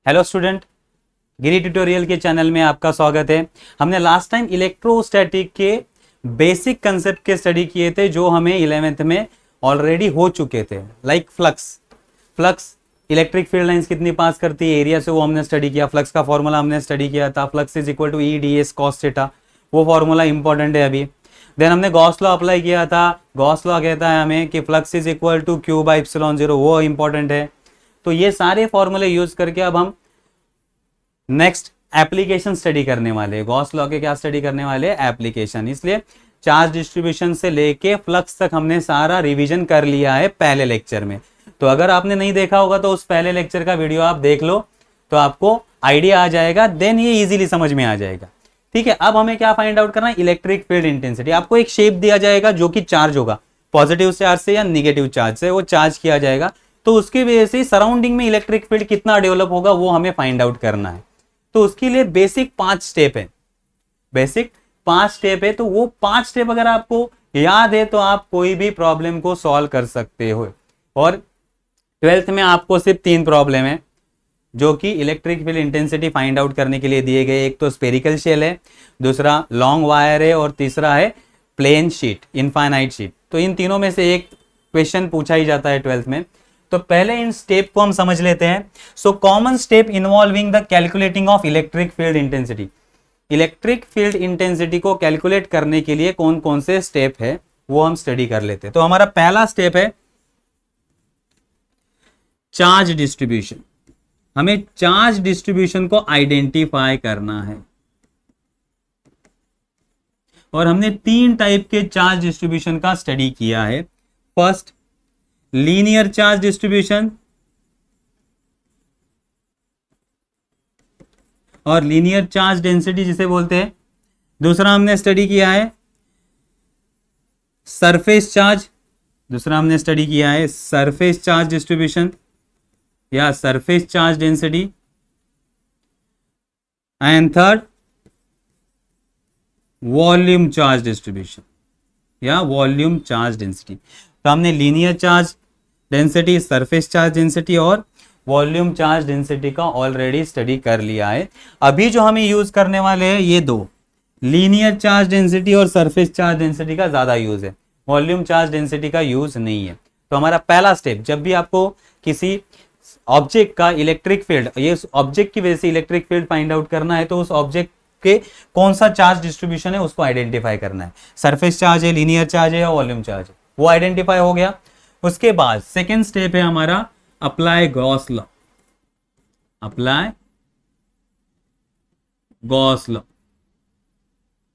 Hello student, गिरी tutorial के channel में आपका स्वागत है। हमने लास्ट टाइम इलेक्ट्रोस्टैटिक के बेसिक कंसेप्ट के स्टडी किए थे जो हमें 11th में ऑलरेडी हो चुके थे। Like flux electric field lines कितनी पास करती है एरिया से, वो हमने स्टडी किया। फ्लक्स का फॉर्मूला हमने स्टडी किया था, flux is equal to E D S cos theta. वो फॉर्मूला इंपॉर्टेंट है अभी। देन हमने गॉस लॉ अप्लाई किया था। गॉस लॉ कहता है हमें कि flux is equal to Q by epsilon zero, वो इंपॉर्टेंट है। तो ये सारे फॉर्मूले यूज करके अब हम नेक्स्ट एप्लीकेशन स्टडी करने वाले हैं। गॉस लॉ के क्या स्टडी करने वाले हैं? एप्लीकेशन। इसलिए चार्ज डिस्ट्रीब्यूशन से लेके फ्लक्स तक हमने सारा रिवीजन कर लिया है पहले लेक्चर में। तो अगर आपने नहीं देखा होगा तो उस पहले लेक्चर का वीडियो आप देख लो, तो आपको आइडिया आ जाएगा, देन ये इजीली समझ में आ जाएगा। ठीक है, अब हमें क्या फाइंड आउट करना है? Electric field intensity. आपको एक शेप दिया जाएगा जो कि चार्ज होगा, पॉजिटिव चार्ज से या निगेटिव चार्ज से वो चार्ज किया जाएगा, तो उसकी वजह से सराउंडिंग में इलेक्ट्रिक फील्ड कितना डेवलप होगा वो हमें फाइंड आउट करना है। तो उसके लिए बेसिक 5 स्टेप है। तो वो 5 स्टेप अगर आपको याद है तो आप कोई भी प्रॉब्लम को सॉल्व कर सकते हो। और 12th में आपको सिर्फ 3 प्रॉब्लम है जो कि electric field intensity find out करने के लिए दिए गए। एक तो स्पेरिकल शेल है, दूसरा लॉन्ग वायर है, और तीसरा है प्लेन शीट, इनफाइनाइट शीट। तो इन तीनों में से एक क्वेश्चन पूछा ही जाता है 12th में। तो पहले इन स्टेप को हम समझ लेते हैं। So common step involving the calculating of electric field intensity. Electric field intensity को कैलकुलेट करने के लिए कौन कौन से स्टेप है वो हम स्टडी कर लेते हैं। तो हमारा पहला स्टेप है चार्ज डिस्ट्रीब्यूशन। हमें चार्ज डिस्ट्रीब्यूशन को आइडेंटिफाई करना है, और हमने 3 टाइप के चार्ज डिस्ट्रीब्यूशन का स्टडी किया है। फर्स्ट, लीनियर चार्ज डिस्ट्रीब्यूशन और लीनियर चार्ज डेंसिटी जिसे बोलते हैं। दूसरा हमने स्टडी किया है सरफेस चार्ज डिस्ट्रीब्यूशन या surface charge density. And third, volume charge distribution या वॉल्यूम चार्ज डेंसिटी। तो हमने linear charge density, surface charge density और वॉल्यूम चार्ज डेंसिटी का ऑलरेडी स्टडी कर लिया है। अभी जो हमें यूज करने वाले हैं ये 2, लीनियर चार्ज डेंसिटी और सरफेस चार्ज डेंसिटी का ज्यादा यूज है, वॉल्यूम चार्ज डेंसिटी का यूज नहीं है। तो हमारा पहला स्टेप, जब भी आपको किसी ऑब्जेक्ट का इलेक्ट्रिक फील्ड, ये ऑब्जेक्ट की वजह से इलेक्ट्रिक फील्ड फाइंड आउट करना है, तो उस ऑब्जेक्ट के कौन सा चार्ज डिस्ट्रीब्यूशन है उसको आइडेंटिफाई करना है। सरफेस चार्ज है, लीनियर चार्ज है या वॉल्यूम चार्ज है, वो आइडेंटिफाई हो गया। उसके बाद सेकेंड स्टेप है हमारा apply Gauss law.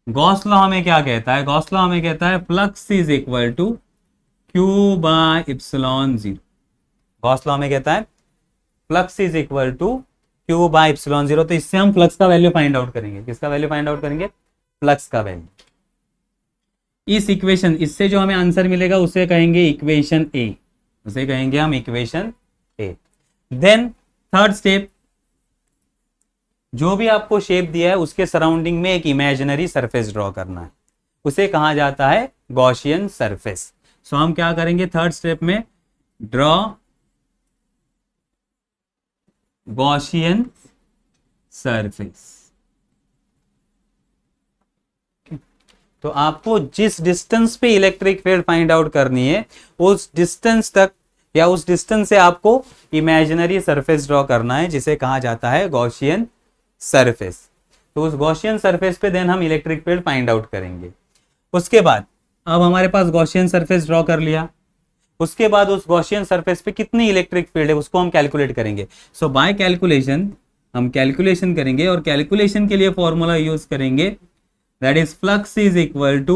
Gauss law हमें क्या कहता है? गॉस लॉ हमें कहता है flux is equal to Q by epsilon zero. Gauss law हमें कहता है flux is equal to Q by epsilon zero. तो इससे हम फ्लक्स का वैल्यू फाइंड आउट करेंगे। किसका वैल्यू फाइंड आउट करेंगे? फ्लक्स का वैल्यू। इस इक्वेशन, इससे जो हमें आंसर मिलेगा उसे कहेंगे इक्वेशन ए, उसे कहेंगे हम इक्वेशन ए। देन थर्ड स्टेप, जो भी आपको शेप दिया है उसके सराउंडिंग में एक इमेजिनरी सरफेस ड्रॉ करना है, उसे कहा जाता है गॉसियन सरफेस। सो हम क्या करेंगे थर्ड स्टेप में? Draw Gaussian surface. तो आपको जिस डिस्टेंस पे इलेक्ट्रिक फील्ड फाइंड आउट करनी है उस डिस्टेंस तक या उस डिस्टेंस से आपको इमेजिनरी सरफेस ड्रॉ करना है, जिसे कहा जाता है गॉसियन सरफेस। तो उस गॉसियन सरफेस पे देन हम इलेक्ट्रिक फील्ड फाइंड आउट करेंगे। उसके बाद अब हमारे पास गॉसियन सरफेस ड्रॉ कर लिया, उसके बाद उस गॉसियन सरफेस पे कितनी इलेक्ट्रिक फील्ड है उसको हम कैलकुलेट करेंगे। सो बाय कैलकुलेशन हम कैलकुलेशन करेंगे, और कैलकुलेशन के लिए फॉर्मूला यूज करेंगे, that is flux is equal to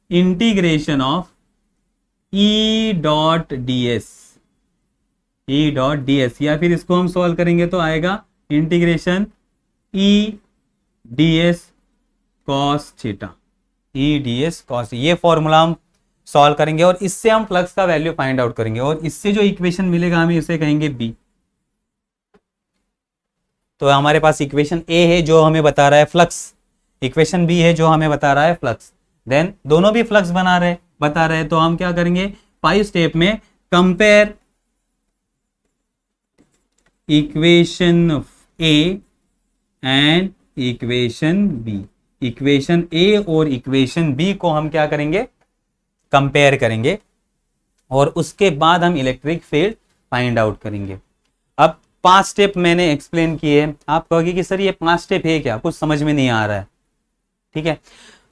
integration of E dot ds, या फिर इसको हम सॉल्व करेंगे तो आएगा integration E ds cos theta, E ds cos। ये फॉर्मूला हम सॉल्व करेंगे और इससे हम फ्लक्स का वैल्यू फाइंड आउट करेंगे, और इससे जो इक्वेशन मिलेगा हमें उसे कहेंगे B। तो हमारे पास इक्वेशन A है जो हमें बता रहा है फ्लक्स, इक्वेशन बी है जो हमें बता रहा है फ्लक्स। देन दोनों भी फ्लक्स बता रहे हैं, तो हम क्या करेंगे 5 स्टेप में? Compare equation A and equation B. Equation A और इक्वेशन बी को हम क्या करेंगे, कंपेयर करेंगे और उसके बाद हम इलेक्ट्रिक फील्ड फाइंड आउट करेंगे। अब 5 स्टेप मैंने एक्सप्लेन किए। आप कहोगे कि सर ये 5 स्टेप है क्या, कुछ समझ में नहीं आ रहा है। ठीक है,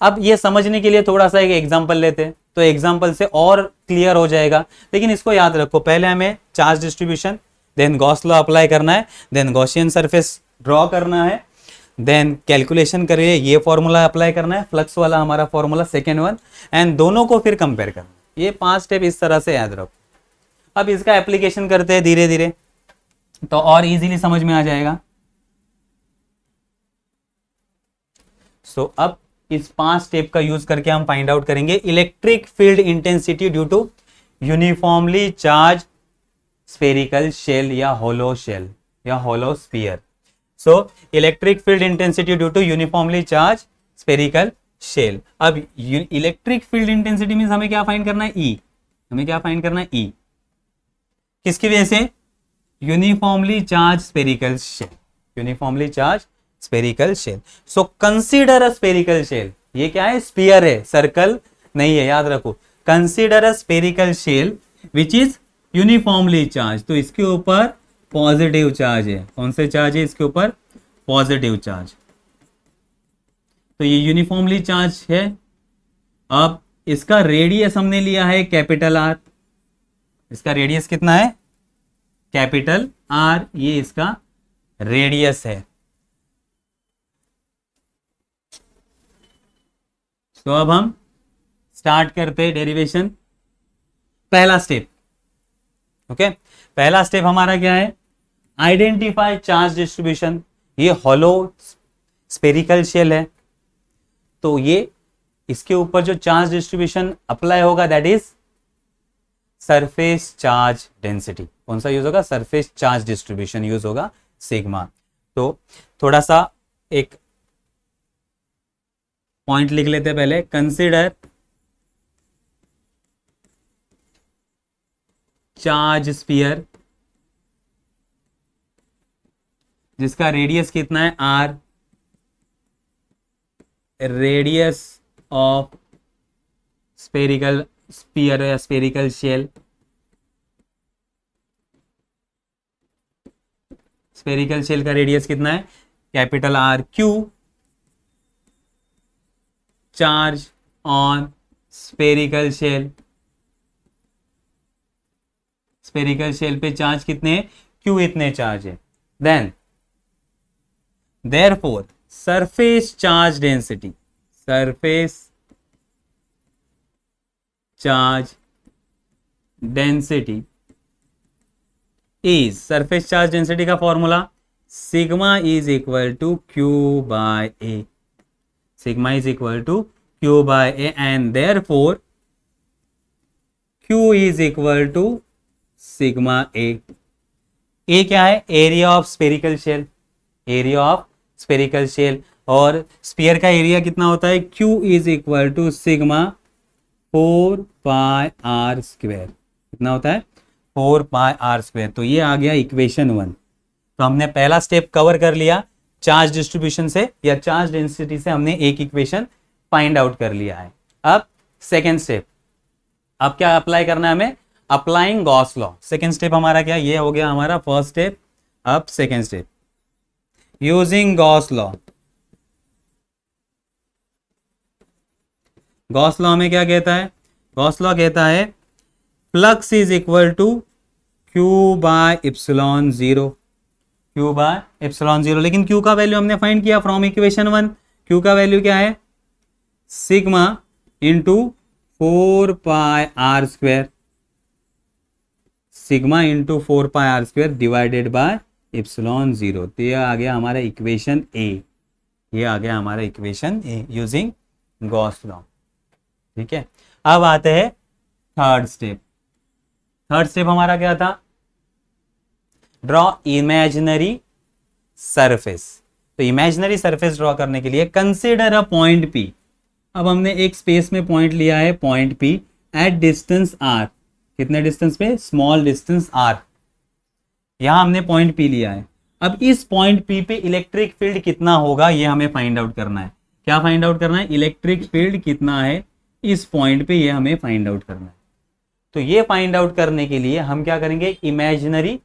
अब ये समझने के लिए थोड़ा सा एक एग्जांपल लेते हैं, तो एग्जांपल से और क्लियर हो जाएगा। लेकिन इसको याद रखो, पहले हमें charge distribution, then Gauss law apply करना है, देन गॉसियन सरफेस ड्रॉ करना है, देन कैलकुलेशन करिए, ये फॉर्मूला अप्लाई करना है, फ्लक्स वाला हमारा फॉर्मूला सेकेंड वन, एंड दोनों को फिर कंपेयर करना है। ये 5 स्टेप इस तरह से याद रखो। अब इसका एप्लीकेशन करते हैं धीरे धीरे, तो और इजीली समझ में आ जाएगा। सो अब इस 5 स्टेप का यूज करके हम फाइंड आउट करेंगे electric field intensity due to uniformly charge spherical shell या होलो शेल या hollow sphere. So electric field intensity due to uniformly charge spherical shell. अब इलेक्ट्रिक फील्ड इंटेंसिटी मींस हमें क्या find करना है, ई। हमें क्या फाइंड करना है, ई। किसकी वजह से, uniformly charge spherical shell, uniformly charge spherical shell. So consider a spherical shell. ये क्या है, स्फीयर है, सर्कल नहीं है, याद रखो। Consider a spherical shell which is uniformly charge. तो इसके ऊपर पॉजिटिव चार्ज है। कौन से चार्ज है इसके ऊपर, पॉजिटिव चार्ज। तो ये यूनिफॉर्मली चार्ज है। अब इसका रेडियस हमने लिया है कैपिटल आर। इसका रेडियस कितना है, कैपिटल आर, ये इसका रेडियस है। तो अब हम स्टार्ट करते हैं डेरिवेशन। पहला स्टेप, ओके, पहला स्टेप हमारा क्या है, आइडेंटिफाई चार्ज डिस्ट्रीब्यूशन। ये हॉलो स्फेरिकल शेल है, तो ये इसके ऊपर जो चार्ज डिस्ट्रीब्यूशन अप्लाई होगा that is surface charge density. कौन सा यूज होगा, सरफेस चार्ज डिस्ट्रीब्यूशन यूज होगा, सिग्मा। तो थोड़ा सा एक पॉइंट लिख लेते हैं पहले, कंसिडर चार्ज स्फीयर जिसका रेडियस कितना है, R. Radius of spherical sphere या स्फेरिकल शेल, स्फेरिकल शेल का रेडियस कितना है, capital R. Q, charge on spherical shell, spherical shell पे चार्ज कितने हैं, क्यू इतने चार्ज है। Then therefore surface charge density, surface charge density is, surface charge density का formula sigma is equal to Q by A, sigma is equal to Q by A, and therefore Q is equal to sigma A. A क्या है, area of spherical shell, area of spherical shell, और sphere का area कितना होता है, Q is equal to sigma 4 pi R square. कितना होता है, 4 पाई आर स्क्वायर। तो ये आ गया इक्वेशन 1। तो हमने पहला स्टेप कवर कर लिया, चार्ज डिस्ट्रीब्यूशन से या चार्ज डेंसिटी से हमने एक इक्वेशन फाइंड आउट कर लिया है। अब सेकेंड स्टेप, अब क्या अप्लाई करना है हमें, applying Gauss law. Second step हमारा क्या, ये हो गया हमारा फर्स्ट स्टेप। अब second step, using Gauss law. Gauss law में क्या कहता है, गॉस लॉ कहता है flux is equal to Q by epsilon zero, Q by epsilon zero. लेकिन क्यू का वैल्यू हमने फाइंड किया फ्रॉम इक्वेशन 1। क्यू का वैल्यू क्या है, sigma into 4 pi R square, sigma into 4 pi R square divided by epsilon zero. तो ये आ गया हमारा इक्वेशन ए, ये आ गया हमारा इक्वेशन ए यूजिंग गॉस लॉ। ठीक है, अब आते हैं थर्ड स्टेप। थर्ड स्टेप हमारा क्या था, ड्रॉ इमेजिनरी सरफेस। तो इमेजिनरी सरफेस ड्रॉ करने के लिए कंसीडर अ पॉइंट पी। अब हमने एक स्पेस में पॉइंट लिया है, point P at distance r. कितने डिस्टेंस पे, स्मॉल डिस्टेंस आर। यहां हमने पॉइंट पी लिया है। अब इस पॉइंट पी पे इलेक्ट्रिक फील्ड कितना होगा ये हमें फाइंड आउट करना है। क्या फाइंड आउट करना है? इलेक्ट्रिक फील्ड कितना है इस पॉइंट पे, ये हमें फाइंड आउट करना है। तो ये फाइंड आउट करने के लिए हम क्या करेंगे, इमेजिनरी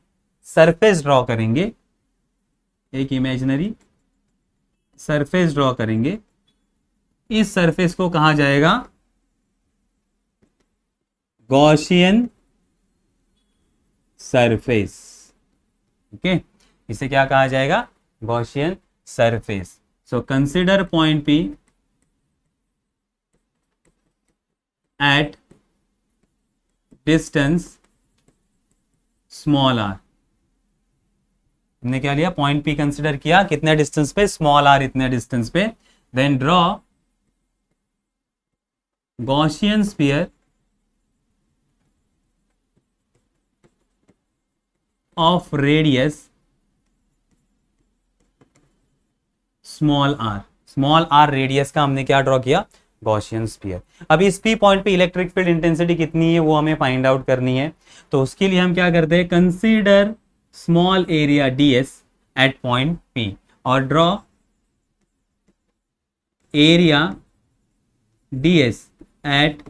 सरफेस ड्रॉ करेंगे, एक इमेजिनरी सरफेस ड्रॉ करेंगे। इस सरफेस को कहा जाएगा गॉसियन सरफेस। ओके, इसे क्या कहा जाएगा? Gaussian surface. So consider point P at distance small r. हमने क्या लिया? पॉइंट पी कंसिडर किया, कितने डिस्टेंस पे? स्मॉल आर इतने डिस्टेंस पे। Then draw Gaussian sphere of radius small r. Small r radius का हमने क्या ड्रॉ किया? Gaussian sphere. अब इस पी पॉइंट पे इलेक्ट्रिक फील्ड इंटेंसिटी कितनी है वो हमें फाइंड आउट करनी है। तो उसके लिए हम क्या करते हैं, consider small area ds at point P और draw area ds at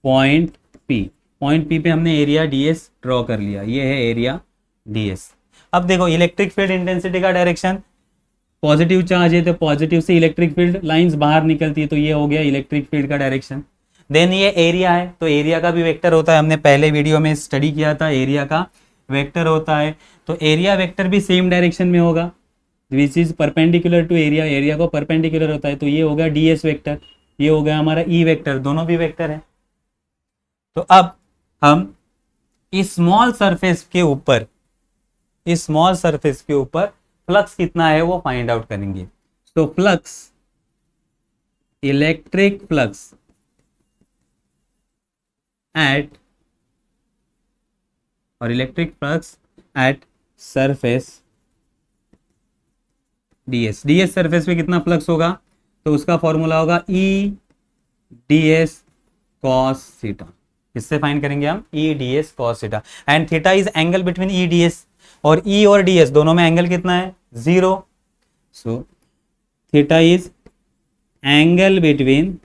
point P। Point P पे हमने एरिया ds ड्रॉ कर लिया, ये है एरिया ds। अब देखो इलेक्ट्रिक फील्ड इंटेंसिटी का डायरेक्शन, पॉजिटिव चार्ज है तो पॉजिटिव से इलेक्ट्रिक फील्ड लाइंस बाहर निकलती है, तो ये हो गया इलेक्ट्रिक फील्ड का डायरेक्शन। देन ये एरिया है, तो एरिया का भी वेक्टर होता है, हमने पहले वीडियो में स्टडी किया था, एरिया का वेक्टर होता है। तो एरिया वेक्टर भी सेम डायरेक्शन में होगा, which is perpendicular to area, area को परपेंडिकुलर होता है, तो ये हो गया ds वेक्टर, ये हो गया हमारा e वेक्टर, दोनों भी वेक्टर है। तो अब हम इस स्मॉल सरफेस के ऊपर, इस स्मॉल सरफेस के ऊपर फ्लक्स कितना है वो फाइंड आउट करेंगे। तो फ्लक्स, इलेक्ट्रिक फ्लक्स एट, और electric flux at surface ds surface पे कितना फ्लक्स होगा, तो उसका फॉर्मूला होगा E ds cos थीटा। इससे फाइंड करेंगे हम E ds cos theta, and theta is angle between E ds, और E और ds दोनों में एंगल कितना है? 0। So theta is angle between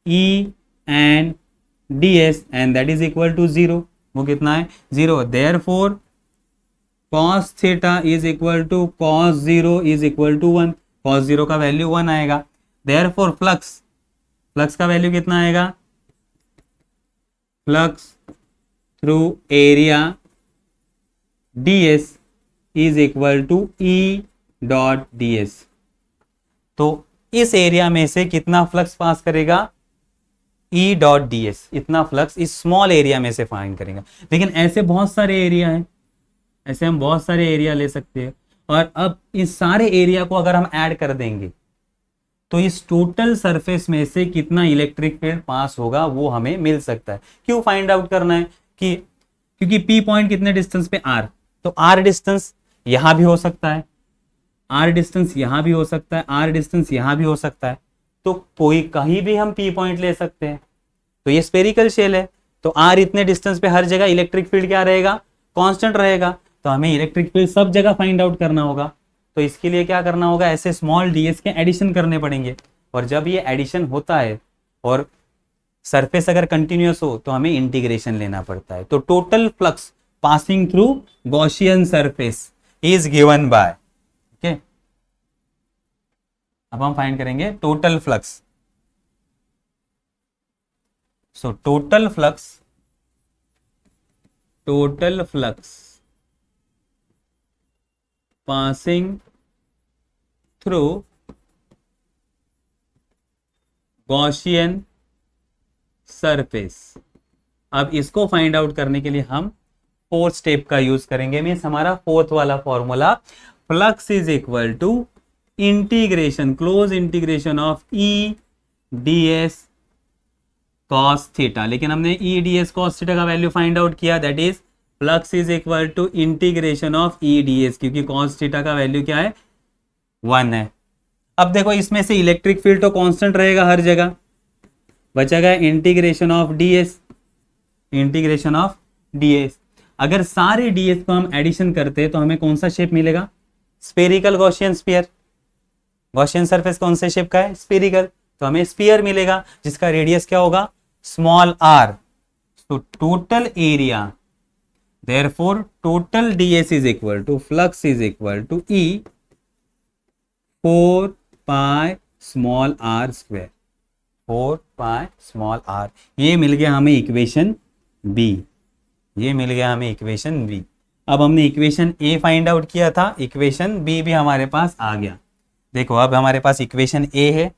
E and ds and that is equal to 0। वो कितना है? 0। Therefore cos theta is equal to cos 0 is equal to 1। cos 0 का वैल्यू 1 आएगा। देयरफॉर फ्लक्स, फ्लक्स का वैल्यू कितना आएगा? Flux through area ds is equal to E dot ds। तो इस एरिया में से कितना फ्लक्स पास करेगा? E डॉट ds, इतना फ्लक्स इस स्मॉल एरिया में से फाइंड करेगा। लेकिन ऐसे बहुत सारे एरिया हैं, ऐसे हम बहुत सारे एरिया ले सकते हैं, और अब इस सारे एरिया को अगर हम ऐड कर देंगे तो इस टोटल सरफेस में से कितना इलेक्ट्रिक फील्ड पास होगा वो हमें मिल सकता है। क्यों फाइंड आउट करना है? कि क्योंकि पी पॉइंट कितने डिस्टेंस पे? r, तो r डिस्टेंस यहां भी हो सकता है, r डिस्टेंस यहां भी हो सकता है, r डिस्टेंस यहां भी हो सकता है, तो कोई कहीं भी हम पी पॉइंट ले सकते हैं। तो ये स्फेरिकल शेल है, तो r इतने डिस्टेंस पे हर जगह इलेक्ट्रिक फील्ड क्या रहेगा? कांस्टेंट रहेगा। तो हमें इलेक्ट्रिक फील्ड सब जगह फाइंड आउट करना होगा। तो इसके लिए क्या करना होगा? ऐसे स्मॉल ds के एडिशन करने पड़ेंगे, और जब ये एडिशन होता है और सरफेस अगर कंटिन्यूअस हो तो हमें इंटीग्रेशन लेना पड़ता है। तो total flux passing through Gaussian surface is given by, okay. अब हम फाइंड करेंगे total flux. So total flux passing through Gaussian surface. अब इसको फाइंड आउट करने के लिए हम फोर्थ स्टेप का यूज करेंगे। मीन्स हमारा फोर्थ वाला formula, flux is equal to integration, close integration of E ds cos theta. लेकिन हमने E ds cos थीटा का वैल्यू फाइंड आउट किया, that is flux is equal to integration of E ds, क्योंकि cos theta का value क्या है? 1 है। अब देखो इसमें से इलेक्ट्रिक फील्ड तो कांस्टेंट रहेगा हर जगह, बचेगा integration of ds, integration of ds। अगर सारे ds को हम एडिशन करते तो हमें कौन सा शेप मिलेगा? Spherical Gaussian sphere. Gaussian surface कौन से शेप का है? स्फेरिकल। तो हमें स्फीयर मिलेगा जिसका रेडियस क्या होगा? Small r। तो total area, therefore total ds is equal to flux is equal to E 4 pi small r square। 4 pi small r। ये मिल गया हमें इक्वेशन बी। ये मिल गया हमें इक्वेशन बी। अब हमने इक्वेशन ए फाइंड आउट किया था, इक्वेशन बी भी हमारे पास आ गया। देखो अब हमारे पास इक्वेशन ए है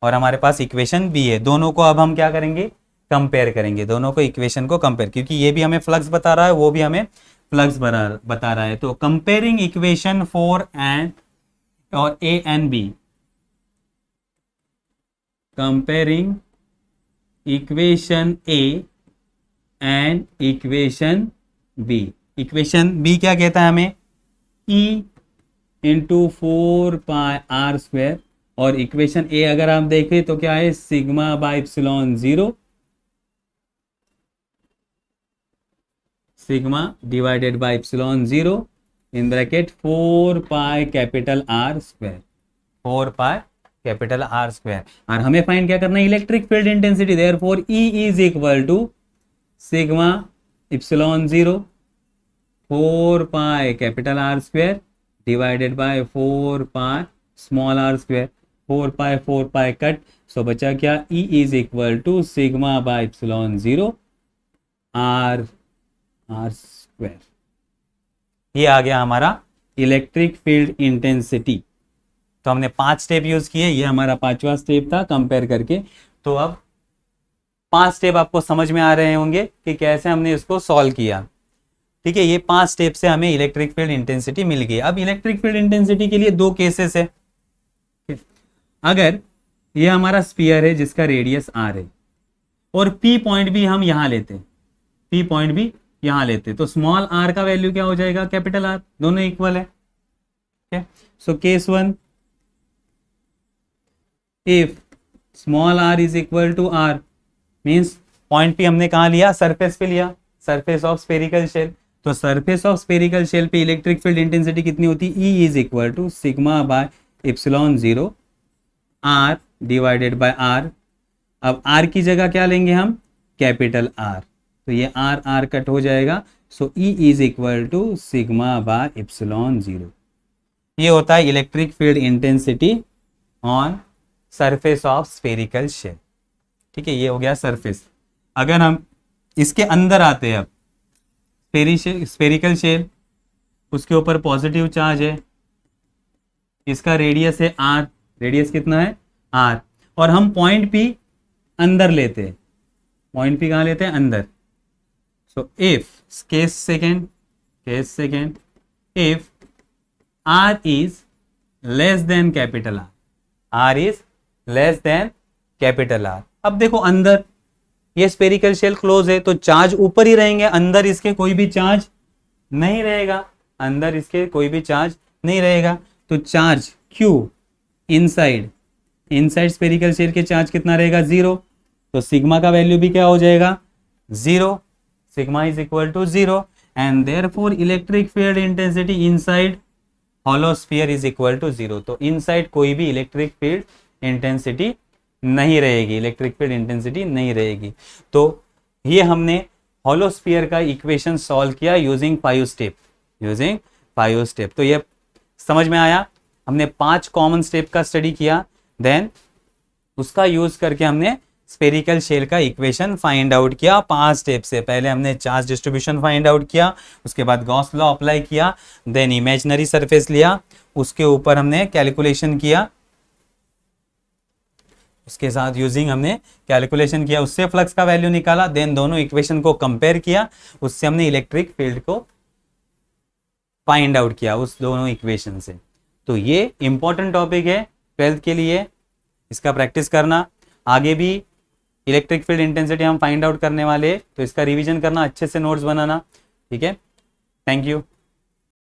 और हमारे पास इक्वेशन बी है। दोनों को अब हम क्या करेंगे? कंपेयर करेंगे। दोनों को इक्वेशन को कंपेयर, क्योंकि ये भी हमें फ्लक्स बता रहा है, वो भी हमें फ्लक्स बता रहा है। तो कंपेयरिंग इक्वेशन 4 एंड और A and B, comparing equation A and equation B. Equation B क्या कहता है हमें? E into 4 pi R square, और इक्वेशन ए अगर आप देखें तो क्या है? Sigma by epsilon 0, sigma divided by epsilon 0 in bracket 4 pi capital R square. 4 pi capital R square. और हमें फाइंड क्या करना है? Electric field intensity. Therefore E is equal to sigma epsilon 0 4 pi capital R square divided by 4 pi small R square. 4 pi cut, so बचा क्या? E is equal to sigma by epsilon 0 R square. ये आ गया हमारा electric field intensity. तो हमने 5 step use किए, ये हमारा 5वां स्टेप था कंपेयर करके। तो अब 5 स्टेप आपको समझ में आ रहे होंगे कि कैसे हमने इसको सॉल्व किया। ठीक है, ये 5 स्टेप से हमें इलेक्ट्रिक फील्ड इंटेंसिटी मिल गई। अब इलेक्ट्रिक फील्ड इंटेंसिटी के लिए 2 केसेस है। अगर ये हमारा स्फीयर है जिसका रेडियस r है और P पॉइंट भी हम यहां लेते हैं, P पॉइंट भी यहां लेते, तो स्मॉल r का वैल्यू क्या हो जाएगा? Capital R। दोनों इक्वल है। So case 1, if small r is equal to r, means point P हमने कहा लिया? सरफेस पे लिया, सरफेस ऑफ स्फेरिकल शेल। तो सरफेस ऑफ स्फेरिकल शेल पे इलेक्ट्रिक फील्ड इंटेंसिटी कितनी होती है? E is equal to sigma by epsilon 0 r divided by r। अब r की जगह क्या लेंगे हम? Capital R। तो ये r कट हो जाएगा। So E is equal to sigma by epsilon 0। ये होता है electric field intensity on surface of spherical shell. ठीक है, ये हो गया सरफेस। अगर हम इसके अंदर आते हैं, अब स्फेरिकल शेल, उसके ऊपर पॉजिटिव चार्ज है, इसका रेडियस है r। रेडियस कितना है? r। और हम पॉइंट P अंदर लेते हैं। पॉइंट P कहाँ लेते हैं? अंदर। So if case second if r is less than capital R, r is less than capital R। अब देखो अंदर ये स्फेरिकल शेल क्लोज है तो चार्ज ऊपर ही रहेंगे, अंदर इसके कोई भी चार्ज नहीं रहेगा। अंदर इसके कोई भी चार्ज नहीं रहेगा। तो charge Q inside spherical shell के चार्ज कितना रहेगा? 0। तो सिग्मा का वैल्यू भी क्या हो जाएगा? 0। Sigma is equal to 0 and therefore electric field intensity inside hollow sphere is equal to 0। तो इनसाइड कोई भी इलेक्ट्रिक फील्ड इंटेंसिटी नहीं रहेगी, इलेक्ट्रिक फील्ड इंटेंसिटी नहीं रहेगी। तो ये हमने हॉलो स्फीयर का इक्वेशन सॉल्व किया यूजिंग 5 स्टेप। तो ये समझ में आया? हमने 5 कॉमन स्टेप का स्टडी किया, देन उसका यूज करके हमने स्फेरिकल शेल का इक्वेशन फाइंड आउट किया 5 स्टेप से। पहले हमने चार्ज डिस्ट्रीब्यूशन फाइंड आउट किया, उसके बाद गॉस लॉ अप्लाई किया, देन इमेजिनरी सरफेस लिया, उसके ऊपर हमने कैलकुलेशन किया, उसके साथ यूजिंग हमने कैलकुलेशन किया, उससे फ्लक्स का वैल्यू निकाला, देन दोनों इक्वेशन को कंपेयर किया, उससे हमने इलेक्ट्रिक फील्ड को फाइंड आउट किया उस दोनों इक्वेशन से। तो ये इंपॉर्टेंट टॉपिक है 12th के लिए, इसका प्रैक्टिस करना। आगे भी इलेक्ट्रिक फील्ड इंटेंसिटी हम फाइंड आउट करने वाले हैं, तो इसका रिवीजन करना, अच्छे से नोट्स बनाना। ठीक है, थैंक यू।